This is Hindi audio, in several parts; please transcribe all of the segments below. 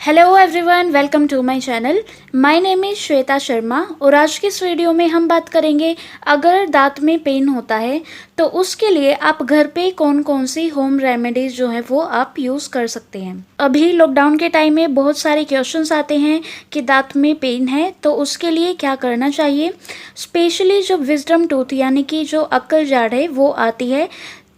Hello everyone, welcome to my channel. My name is Shweta Sharma और आज के इस वीडियो में हम बात करेंगे अगर दांत में पेन होता है तो उसके लिए आप घर पे कौन कौन सी होम रेमेडीज़ जो है वो आप यूज़ कर सकते हैं। अभी लॉकडाउन के टाइम में बहुत सारे क्वेश्चंस आते हैं कि दांत में पेन है तो उसके लिए क्या करना चाहिए। स्पेशली जब विजडम टूथ यानी कि जो अक्ल जाड़ है वो आती है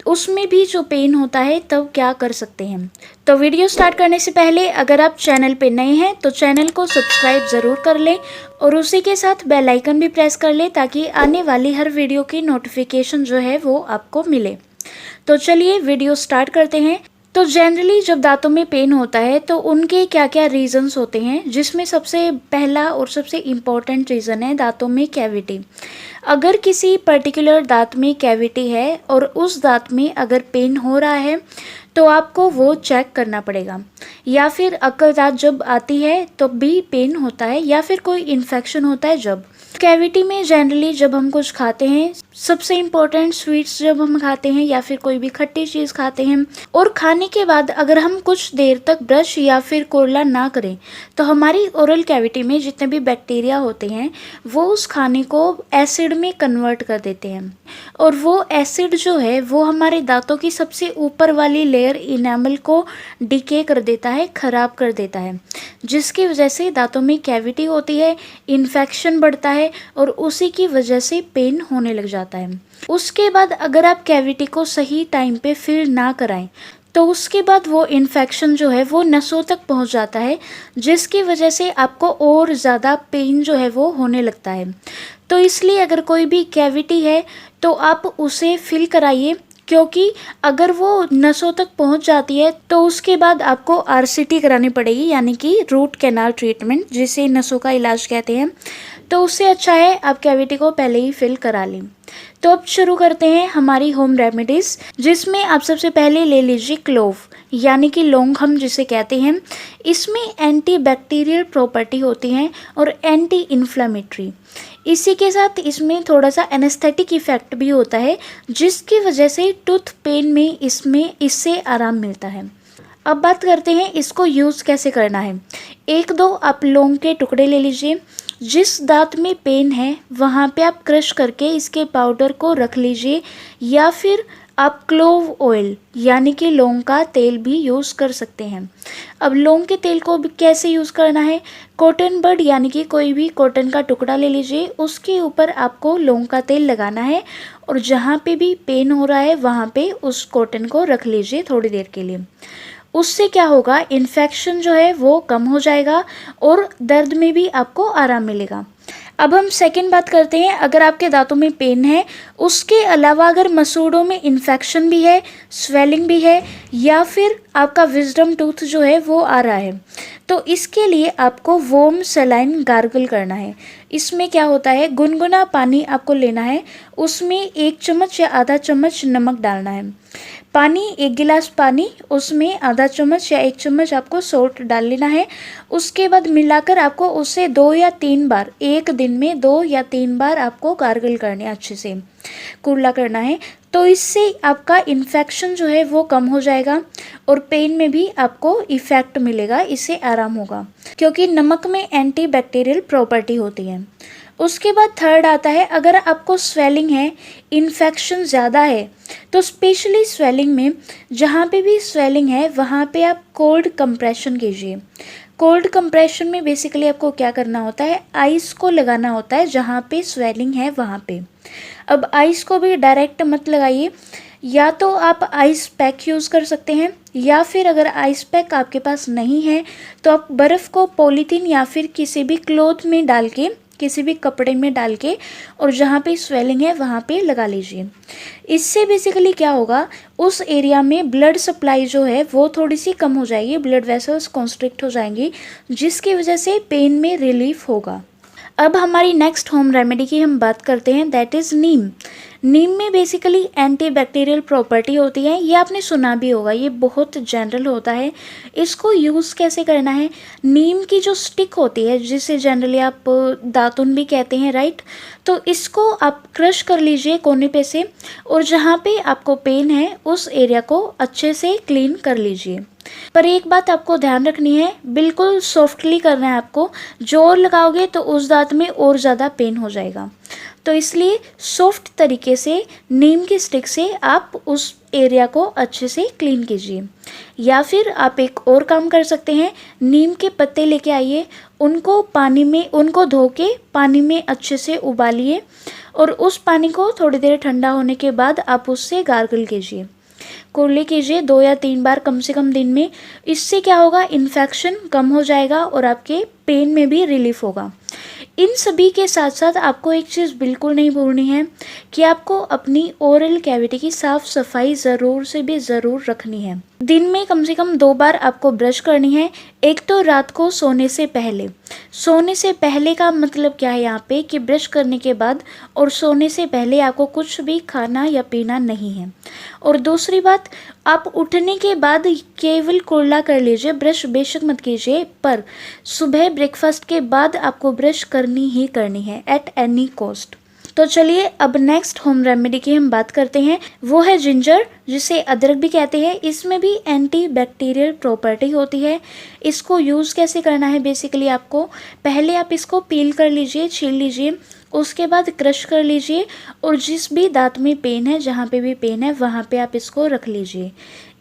उसमें भी जो पेन होता है तब क्या कर सकते हैं। तो वीडियो स्टार्ट करने से पहले अगर आप चैनल पे नए हैं तो चैनल को सब्सक्राइब ज़रूर कर लें और उसी के साथ बेल आइकन भी प्रेस कर लें ताकि आने वाली हर वीडियो की नोटिफिकेशन जो है वो आपको मिले। तो चलिए वीडियो स्टार्ट करते हैं। तो जनरली जब दांतों में पेन होता है तो उनके क्या क्या रीज़न्स होते हैं, जिसमें सबसे पहला और सबसे इम्पॉर्टेंट रीज़न है दांतों में कैविटी। अगर किसी पर्टिकुलर दांत में कैविटी है और उस दांत में अगर पेन हो रहा है तो आपको वो चेक करना पड़ेगा। या फिर अक्ल दांत जब आती है तो भी पेन होता है या फिर कोई इन्फेक्शन होता है जब कैविटी में जनरली जब हम कुछ खाते हैं, सबसे इम्पोर्टेंट स्वीट्स जब हम खाते हैं या फिर कोई भी खट्टी चीज़ खाते हैं और खाने के बाद अगर हम कुछ देर तक ब्रश या फिर कुरला ना करें तो हमारी ओरल कैविटी में जितने भी बैक्टीरिया होते हैं वो उस खाने को एसिड में कन्वर्ट कर देते हैं और वो एसिड जो है वो हमारे दांतों की सबसे ऊपर वाली लेयर इनेमल को डिके कर देता है, ख़राब कर देता है, जिसकी वजह से दांतों में कैविटी होती है, इन्फेक्शन बढ़ता है और उसी की वजह से पेन होने लग जाता है। उसके बाद अगर आप कैविटी को सही टाइम पे फिल ना कराएं तो उसके बाद वो इन्फेक्शन जो है वो नसों तक पहुंच जाता है, जिसकी वजह से आपको और ज़्यादा पेन जो है वो होने लगता है। तो इसलिए अगर कोई भी कैविटी है तो आप उसे फिल कराइए, क्योंकि अगर वो नसों तक पहुंच जाती है तो उसके बाद आपको आरसीटी करानी पड़ेगी, यानी कि रूट कैनाल ट्रीटमेंट, जिसे नसों का इलाज कहते हैं। तो उससे अच्छा है आप कैविटी को पहले ही फिल करा लें। तो अब शुरू करते हैं हमारी होम रेमेडीज़, जिसमें आप सबसे पहले ले लीजिए क्लोव यानी कि लौंग हम जिसे कहते हैं। इसमें एंटी बैक्टीरियल प्रॉपर्टी होती है और एंटी इन्फ्लेमेटरी। इसी के साथ इसमें थोड़ा सा एनेस्थेटिक इफेक्ट भी होता है, जिसकी वजह से टूथ पेन में इससे आराम मिलता है। अब बात करते हैं इसको यूज़ कैसे करना है। एक दो आप लौंग के टुकड़े ले लीजिए, जिस दांत में पेन है वहाँ पे आप क्रश करके इसके पाउडर को रख लीजिए, या फिर आप क्लोव ऑयल यानी कि लौंग का तेल भी यूज़ कर सकते हैं। अब लौंग के तेल को भी कैसे यूज़ करना है, कॉटन बड यानी कि कोई भी कॉटन का टुकड़ा ले लीजिए, उसके ऊपर आपको लौंग का तेल लगाना है और जहाँ पे भी पेन हो रहा है वहाँ पे उस कॉटन को रख लीजिए थोड़ी देर के लिए। उससे क्या होगा, इन्फेक्शन जो है वो कम हो जाएगा और दर्द में भी आपको आराम मिलेगा। अब हम सेकंड बात करते हैं, अगर आपके दांतों में पेन है उसके अलावा अगर मसूड़ों में इन्फेक्शन भी है, स्वेलिंग भी है, या फिर आपका विजडम टूथ जो है वो आ रहा है, तो इसके लिए आपको वोम सलाइन गार्गल करना है। इसमें क्या होता है, गुनगुना पानी आपको लेना है, उसमें 1 चम्मच या आधा चम्मच नमक डालना है। पानी 1 गिलास पानी, उसमें आधा चम्मच या 1 चम्मच आपको सोल्ट डाल लेना है। उसके बाद मिलाकर आपको उसे 2 या 3 बार, एक दिन में 2 या 3 बार आपको गार्गल करने अच्छे से कुरला करना है। तो इससे आपका इन्फेक्शन जो है वो कम हो जाएगा और पेन में भी आपको इफ़ेक्ट मिलेगा, इससे आराम होगा, क्योंकि नमक में एंटी बैक्टीरियल प्रॉपर्टी होती है। उसके बाद थर्ड आता है, अगर आपको स्वेलिंग है, इन्फेक्शन ज़्यादा है, तो स्पेशली स्वेलिंग में जहाँ पे भी स्वेलिंग है वहाँ पे आप कोल्ड कंप्रेशन कीजिए। कोल्ड कंप्रेशन में बेसिकली आपको क्या करना होता है, आइस को लगाना होता है जहाँ पे स्वेलिंग है वहाँ पे। अब आइस को भी डायरेक्ट मत लगाइए, या तो आप आइस पैक यूज़ कर सकते हैं, या फिर अगर आइस पैक आपके पास नहीं है तो आप बर्फ़ को पॉलीथीन या फिर किसी भी क्लॉथ में डाल के, किसी भी कपड़े में डाल के और जहाँ पे स्वेलिंग है वहाँ पे लगा लीजिए। इससे बेसिकली क्या होगा, उस एरिया में ब्लड सप्लाई जो है वो थोड़ी सी कम हो जाएगी, ब्लड वेसल्स कॉन्स्ट्रिक्ट हो जाएंगी, जिसकी वजह से पेन में रिलीफ होगा। अब हमारी नेक्स्ट होम रेमेडी की हम बात करते हैं, दैट इज़ नीम। नीम में बेसिकली एंटीबैक्टीरियल प्रॉपर्टी होती है, ये आपने सुना भी होगा, ये बहुत जनरल होता है। इसको यूज़ कैसे करना है, नीम की जो स्टिक होती है जिसे जनरली आप दातुन भी कहते हैं, राइट, तो इसको आप क्रश कर लीजिए कोने पे से, और जहाँ पे आपको पेन है उस एरिया को अच्छे से क्लीन कर लीजिए। पर एक बात आपको ध्यान रखनी है, बिल्कुल सॉफ्टली करना है आपको, जोर लगाओगे तो उस दांत में और ज़्यादा पेन हो जाएगा। तो इसलिए सॉफ्ट तरीके से नीम की स्टिक से आप उस एरिया को अच्छे से क्लीन कीजिए। या फिर आप एक और काम कर सकते हैं, नीम के पत्ते लेके आइए, उनको धो के पानी में अच्छे से उबालिए, और उस पानी को थोड़ी देर ठंडा होने के बाद आप उससे गार्गल कीजिए, कुरली कीजिए 2 या 3 बार कम से कम दिन में। इससे क्या होगा, इन्फेक्शन कम हो जाएगा और आपके पेन में भी रिलीफ होगा। इन सभी के साथ साथ आपको एक चीज़ बिल्कुल नहीं भूलनी है कि आपको अपनी ओरल कैविटी की साफ़ सफाई ज़रूर से भी ज़रूर रखनी है। दिन में कम से कम 2 बार आपको ब्रश करनी है। एक तो रात को सोने से पहले। सोने से पहले का मतलब क्या है यहाँ पे, कि ब्रश करने के बाद और सोने से पहले आपको कुछ भी खाना या पीना नहीं है। और दूसरी बात, आप उठने के बाद केवल कुल्ला कर लीजिए, ब्रश बेशक मत कीजिए, पर सुबह ब्रेकफास्ट के बाद आपको ब्रश करनी ही करनी है एट एनी कॉस्ट। तो चलिए अब नेक्स्ट होम रेमेडी की हम बात करते हैं, वो है जिंजर, जिसे अदरक भी कहते हैं। इसमें भी एंटी बैक्टीरियल प्रॉपर्टी होती है। इसको यूज़ कैसे करना है, बेसिकली आपको पहले आप इसको पील कर लीजिए, छील लीजिए, उसके बाद क्रश कर लीजिए, और जिस भी दांत में पेन है, जहाँ पे भी पेन है, वहाँ पे आप इसको रख लीजिए।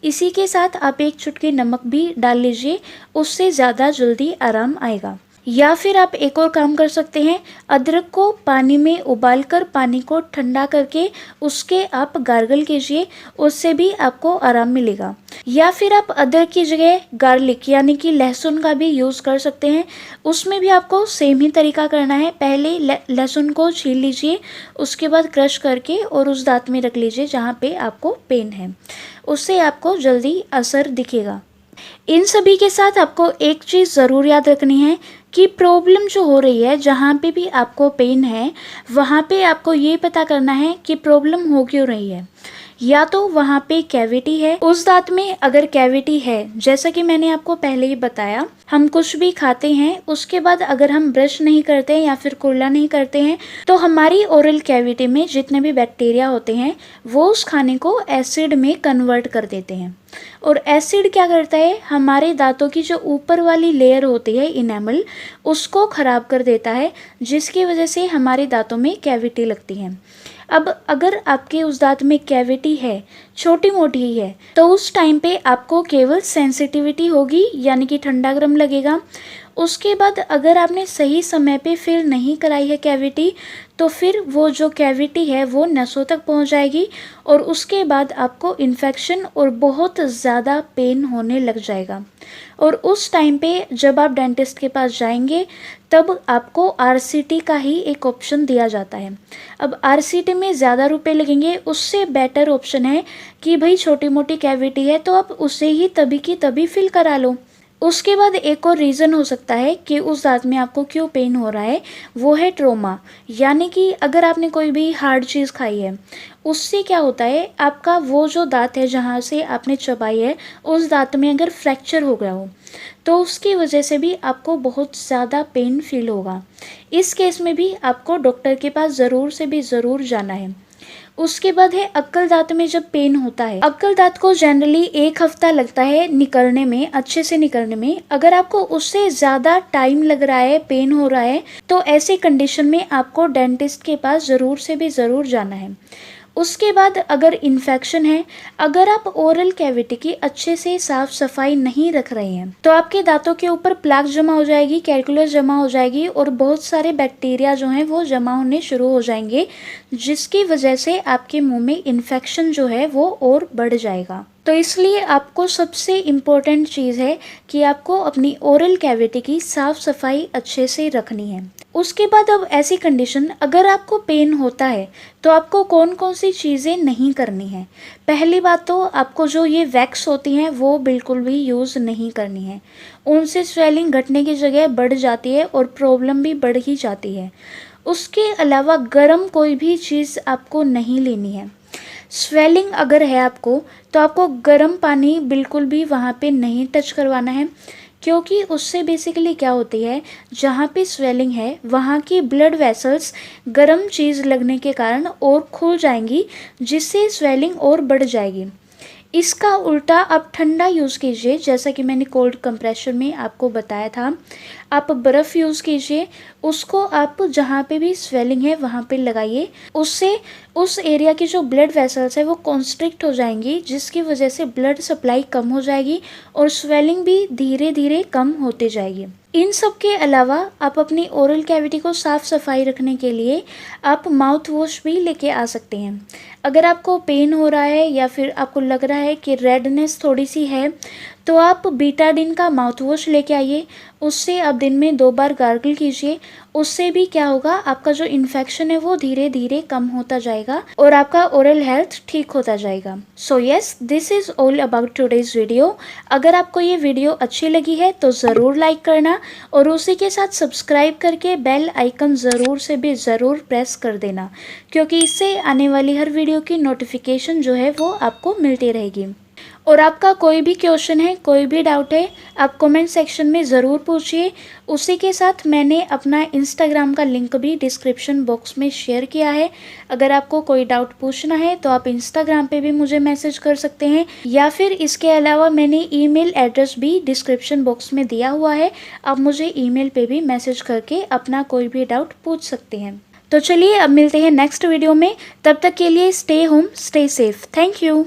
इसी के साथ आप एक चुटकी नमक भी डाल लीजिए, उससे ज़्यादा जल्दी आराम आएगा। या फिर आप एक और काम कर सकते हैं, अदरक को पानी में उबालकर पानी को ठंडा करके उसके आप गार्गल कीजिए, उससे भी आपको आराम मिलेगा। या फिर आप अदरक की जगह गार्लिक यानी कि लहसुन का भी यूज़ कर सकते हैं। उसमें भी आपको सेम ही तरीका करना है, पहले लहसुन को छील लीजिए, उसके बाद क्रश करके और उस दांत में रख लीजिए जहाँ पे आपको पेन है, उससे आपको जल्दी असर दिखेगा। इन सभी के साथ आपको एक चीज़ ज़रूर याद रखनी है कि प्रॉब्लम जो हो रही है, जहाँ पे भी आपको पेन है, वहाँ पे आपको ये पता करना है कि प्रॉब्लम हो क्यों रही है। या तो वहाँ पे कैविटी है, उस दांत में अगर कैविटी है, जैसा कि मैंने आपको पहले ही बताया, हम कुछ भी खाते हैं उसके बाद अगर हम ब्रश नहीं करते हैं या फिर कुल्ला नहीं करते हैं, तो हमारी ओरल कैविटी में जितने भी बैक्टीरिया होते हैं वो उस खाने को एसिड में कन्वर्ट कर देते हैं। और एसिड क्या करता है, हमारे दांतों की जो ऊपर वाली लेयर होती है इनेमल, उसको ख़राब कर देता है, जिसकी वजह से हमारे दांतों में कैविटी लगती है। अब अगर आपके उस दांत में कैविटी है, छोटी मोटी ही है, तो उस टाइम पे आपको केवल सेंसिटिविटी होगी, यानी कि ठंडा गर्म लगेगा। उसके बाद अगर आपने सही समय पे फिल नहीं कराई है कैविटी, तो फिर वो जो कैविटी है वो नसों तक पहुंच जाएगी, और उसके बाद आपको इन्फेक्शन और बहुत ज़्यादा पेन होने लग जाएगा। और उस टाइम पे जब आप डेंटिस्ट के पास जाएंगे, तब आपको आरसीटी का ही एक ऑप्शन दिया जाता है। अब आरसीटी में ज़्यादा रुपए लगेंगे, उससे बेटर ऑप्शन है कि भाई छोटी मोटी कैविटी है तो आप उसे ही तभी की तभी फिल करा लो। उसके बाद एक और रीज़न हो सकता है कि उस दांत में आपको क्यों पेन हो रहा है, वो है ट्रोमा, यानी कि अगर आपने कोई भी हार्ड चीज़ खाई है, उससे क्या होता है, आपका वो जो दांत है जहाँ से आपने चबाई है, उस दांत में अगर फ्रैक्चर हो गया हो, तो उसकी वजह से भी आपको बहुत ज़्यादा पेन फील होगा। इस केस में भी आपको डॉक्टर के पास ज़रूर से भी ज़रूर जाना है। उसके बाद है अक्कल दांत में जब पेन होता है, अक्कल दांत को जनरली 1 हफ्ता लगता है निकलने में, अच्छे से निकलने में। अगर आपको उससे ज़्यादा टाइम लग रहा है, पेन हो रहा है, तो ऐसे कंडीशन में आपको डेंटिस्ट के पास ज़रूर से भी ज़रूर जाना है। उसके बाद अगर इन्फेक्शन है, अगर आप ओरल कैविटी की अच्छे से साफ सफाई नहीं रख रहे हैं, तो आपके दांतों के ऊपर प्लाक जमा हो जाएगी, कैल्कुलस जमा हो जाएगी, और बहुत सारे बैक्टीरिया जो हैं वो जमा होने शुरू हो जाएंगे, जिसकी वजह से आपके मुंह में इन्फेक्शन जो है वो और बढ़ जाएगा। तो इसलिए आपको सबसे इम्पोर्टेंट चीज़ है कि आपको अपनी ओरल कैविटी की साफ सफाई अच्छे से रखनी है। उसके बाद अब ऐसी कंडीशन, अगर आपको पेन होता है तो आपको कौन कौन सी चीज़ें नहीं करनी है। पहली बात तो आपको जो ये वैक्स होती हैं वो बिल्कुल भी यूज़ नहीं करनी है। उनसे स्वेलिंग घटने की जगह बढ़ जाती है और प्रॉब्लम भी बढ़ ही जाती है। उसके अलावा गर्म कोई भी चीज़ आपको नहीं लेनी है। स्वेलिंग अगर है आपको तो आपको गर्म पानी बिल्कुल भी वहाँ पे नहीं टच करवाना है, क्योंकि उससे बेसिकली क्या होती है, जहाँ पे स्वेलिंग है वहाँ की ब्लड वेसल्स गर्म चीज़ लगने के कारण और खुल जाएंगी, जिससे स्वेलिंग और बढ़ जाएगी। इसका उल्टा आप ठंडा यूज़ कीजिए, जैसा कि मैंने कोल्ड कंप्रेशर में आपको बताया था। आप बर्फ़ यूज़ कीजिए, उसको आप जहाँ पे भी स्वेलिंग है वहाँ पे लगाइए। उससे उस एरिया की जो ब्लड वेसल्स है वो कॉन्स्ट्रिक्ट हो जाएंगी, जिसकी वजह से ब्लड सप्लाई कम हो जाएगी और स्वेलिंग भी धीरे धीरे कम होती जाएगी। इन सब के अलावा आप अपनी ओरल कैविटी को साफ़ सफाई रखने के लिए आप माउथ वॉश भी लेके आ सकते हैं। अगर आपको पेन हो रहा है या फिर आपको लग रहा है कि रेडनेस थोड़ी सी है, तो आप बीटाडिन का माउथ वॉश लेके आइए। उससे आप दिन में 2 बार गार्गल कीजिए। उससे भी क्या होगा, आपका जो इन्फेक्शन है वो धीरे धीरे कम होता जाएगा और आपका ओरल हेल्थ ठीक होता जाएगा। So yes, this is all about today's video. अगर आपको ये वीडियो अच्छी लगी है तो ज़रूर लाइक करना और उसी के साथ सब्सक्राइब करके बेल आइकन ज़रूर प्रेस कर देना, क्योंकि इससे आने वाली हर वीडियो की नोटिफिकेशन जो है वो आपको मिलती रहेगी। और आपका कोई भी क्वेश्चन है, कोई भी डाउट है, आप कमेंट सेक्शन में ज़रूर पूछिए। उसी के साथ मैंने अपना इंस्टाग्राम का लिंक भी डिस्क्रिप्शन बॉक्स में शेयर किया है। अगर आपको कोई डाउट पूछना है तो आप इंस्टाग्राम पे भी मुझे मैसेज कर सकते हैं, या फिर इसके अलावा मैंने ईमेल एड्रेस भी डिस्क्रिप्शन बॉक्स में दिया हुआ है। आप मुझे ईमेल पे भी मैसेज करके अपना कोई भी डाउट पूछ सकते हैं। तो चलिए अब मिलते हैं नेक्स्ट वीडियो में। तब तक के लिए stay home, stay safe. Thank you.